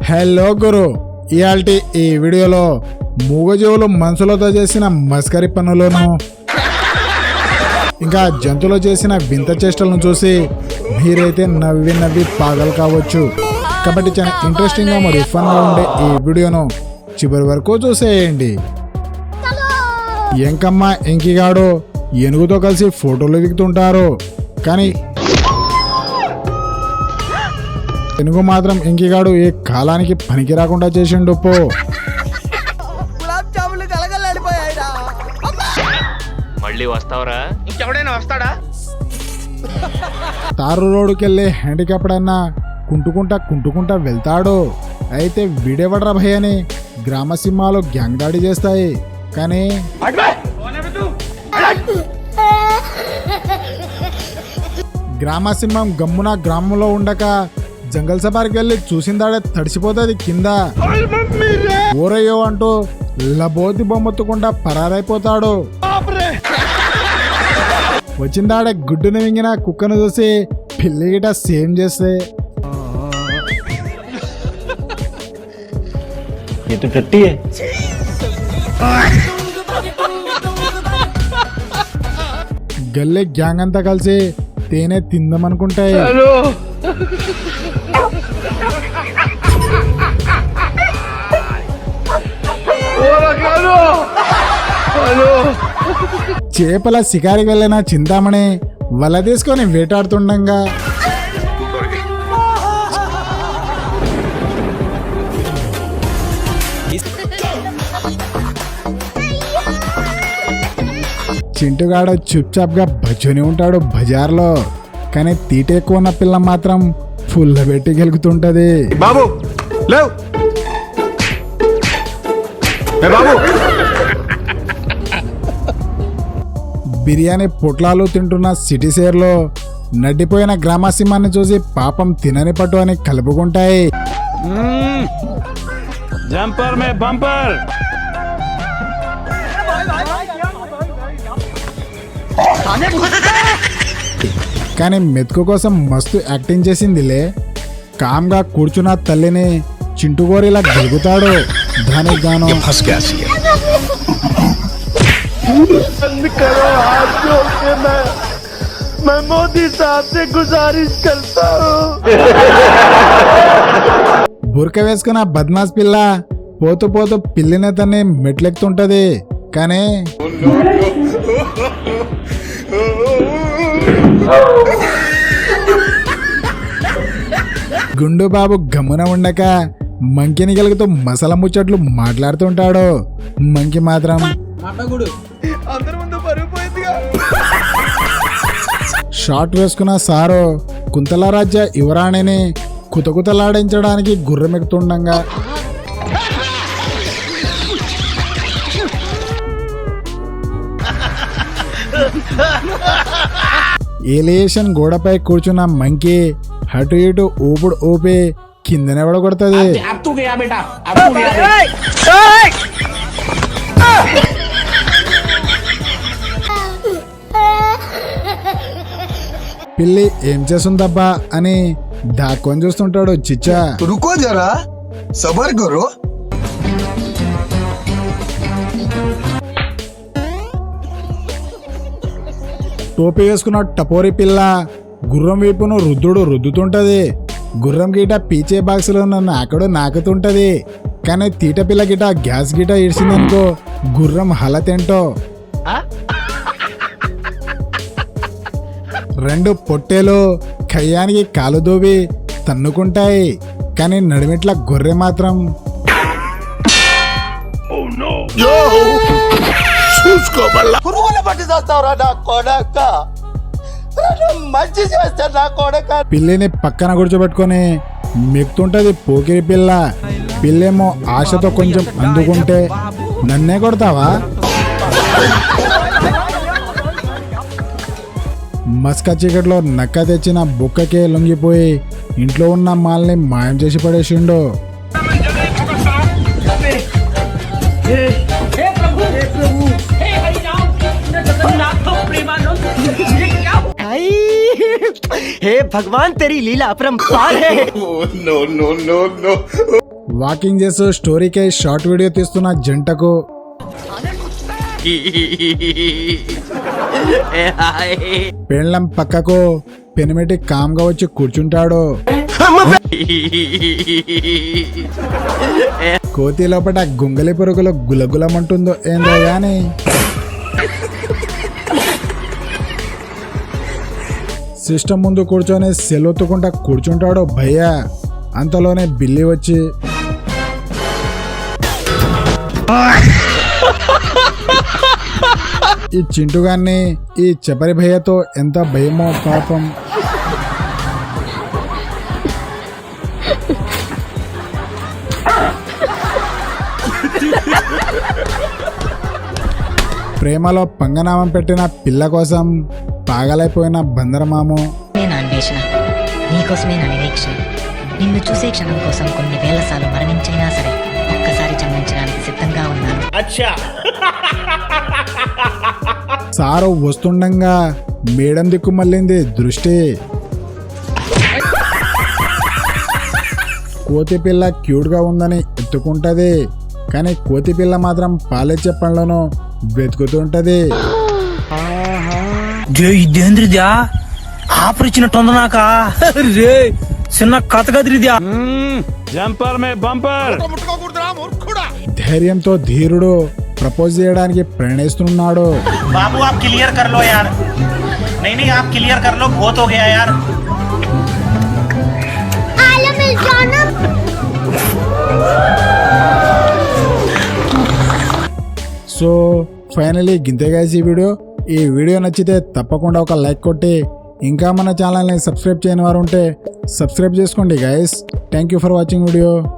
Hello గురు, ఇయాల్టి ఈ వీడియోలో మూగజీవులు మనుషులతో చేసిన మస్కరి పనులను ఇంకా జంతువులు చేసిన వింత చేష్టలను చూసి మీరైతే నవ్వి పాగలు కావచ్చు. కాబట్టి చాలా ఇంట్రెస్టింగ్ గా మరియు ఫన్ గా ఉండే ఈ వీడియోను చివరి వరకు చూసేయండి. ఎంకమ్మ ఎంకిగాడు ఏనుగుతో కలిసి ఫోటోలు దిగుతుంటారు, కానీ ఏనుగు మాత్రం ఎంకిగాడు ఏ కాలానికి పనికి రాకుండా చేసిండు పో. మళ్ళీ వస్తావరా? ఇంకెవడైనా వస్తాడా? తారు రోడ్డుకెళ్ళి హ్యాండిక్యాప్డ్ అన్నా కుంటుకుంటా వెళ్తాడు. అయితే వీడెవడ్రా భయ్ అని గ్రామ సింహాలు గ్యాంగ్ దాడి చేస్తాయి, కానీ గ్రామ సింహం గమ్మున గ్రామంలో ఉండక జంగల్ సఫారికి వెళ్ళి చూసిందాడే తడిసిపోతుంది కింద. ఊరయ్యో అంటూ లబోతి బొమ్మొత్తుకుంటా పరారైపోతాడు. వచ్చిందాడే గుడ్డును మింగిన కుక్కను చూసి పిల్లి గిట సేమ్ చేస్తే గల్లే గ్యాంగ్ అంతా కలిసి తేనె తిందామనుకుంటాయి. చేపల శికారికి వెళ్ళిన చింతామణి వల తీసుకొని వేటాడుతుండగా చింటుగాడు చుప్చాప్ గా బజ్జుని ఉంటాడు బజార్లో, కానీ తీట ఎక్కువ ఉన్న పిల్ల మాత్రం ఫుల్ పెట్టి గెలుగుతుంటది. బాబు లేవు బాబు. బిర్యానీ పొట్లాలు తింటున్న సిటీ సేర్లో నడ్డిపోయిన గ్రామసింహాన్ని చూసి పాపం తినని పట్టు అని కలుపుకుంటాయి. జంపర్ మే బంపర్. కానీ మెతుకు కోసం మస్తు యాక్టింగ్ చేసిందిలే. కామ్గా కూర్చున్న తల్లిని చింటుగోరిలా గెలుగుతాడు. దానికి గాను బురక వేసుకున్న బద్మాస్ పిల్ల పోతూ పోతూ పిల్లిని తన్ని మెట్లెక్కుతుంటది, కానీ గుండు బాబు గమ్మున ఉండక మంకిని గెలుగుతూ మసల ముచ్చట్లు మాట్లాడుతుంటాడు. మంకి మాత్రం షార్ట్ వేసుకున్న సారు కుంతల రాజ్య యువరాణిని కుతకుతలాడించడానికి గుర్రమెక్కుతుండగా ఏలియేషన్ గోడపై కూర్చున్న మంకీ అటు ఇటు ఊపుడు ఊపి కిందనే పడగొడుతుంది. పిల్లి ఏం చేస్తుందబ్బా అని దాక్కొని చూస్తుంటాడు చిచ్చా. రుకో జరా సబర్ కరో. టోపీ వేసుకున్న టపోరి పిల్ల గుర్రం వైపును రుద్దుతుంటది. గుర్రం గిట పీచే బాక్స్ లో నాకుతుంటది, కానీ తీట పిల్ల గిట గ్యాస్ గిట ఇడిసిందనుకో గుర్రం హలతేంటో. రెండు పొట్టేలు కయ్యానికి కాలు దూవి తన్నుకుంటాయి, కానీ నడిమిట్ల గొర్రె మాత్రం పిల్లిని పక్కన కూర్చోబెట్టుకొని మెక్కుతుంటది పోకిరి పిల్ల. పిల్లేమో ఆశతో కొంచెం అందుకుంటే నన్నే కొడతావా? మస్క చీకట్లో నక్క తెచ్చిన బుక్కకే లొంగిపోయి ఇంట్లో ఉన్న మాల్ని మాయం చేసి పడేసిండు. हे भगवान तेरी लीला अपरंपार है। వాకింగ్ చేస్తూ స్టోరీకై షార్ట్ వీడియో తీస్తున్న జంటకు పెళ్ళం పక్కకు పెనిమిటి కామ్గా వచ్చి కూర్చుంటాడు. కోతి లోపల గుంగలి పురుగులు గులగులమంటుందో ఏందో గాని సిస్టమ్ ముందు కూర్చొని సెలవుతుకుంటా కూర్చుంటాడు భయ్య. అంతలోనే బిల్లి వచ్చి ఈ చింటుగాన్ని ఈ చపరి భయ్యతో ఎంత భయమో పాపం. ప్రేమలో పంగనామం పెట్టిన పిల్ల కోసం పాగలైపోయిన బందరమాము. నేను అన్వేషణ, నీకోసమే నా నిరీక్షణ. నిన్ను చూసే క్షణం కోసం కొన్ని వేల సార్లు మరణించైనా సరే ఒక్కసారి జన్మించడానికి సిద్ధంగా ఉన్నాను. సారు వస్తుండగా మేడం దిక్కు మళ్ళింది దృష్టి. కోతి పిల్ల క్యూట్గా ఉందని ఎత్తుకుంటది, కానీ కోతి పిల్ల మాత్రం పాలిచ్చే పనులను వెతుకుతుంటది. ఇదేంద్రిద్యా ఆపరిచినట్టుంది నాక రే చిన్న కథ కదిరిద్యా. जंपर में बम्पर ధైర్యంతో ధీరుడు ప్రపోజ్ చేయడానికి ప్రయత్నిస్తున్నాడు. बाबू आप क्लियर कर लो यार, नहीं आप क्लियर कर लो, बहुत हो गया यार. సో ఫైనలీ గింతే గైస్ ఈ వీడియో నచ్చితే తప్పకుండా ఒక లైక్ కొట్టి ఇంకా మన ఛానల్ని సబ్స్క్రైబ్ చేయని వారు ఉంటే సబ్స్క్రైబ్ చేసుకోండి guys. Thank you for watching video.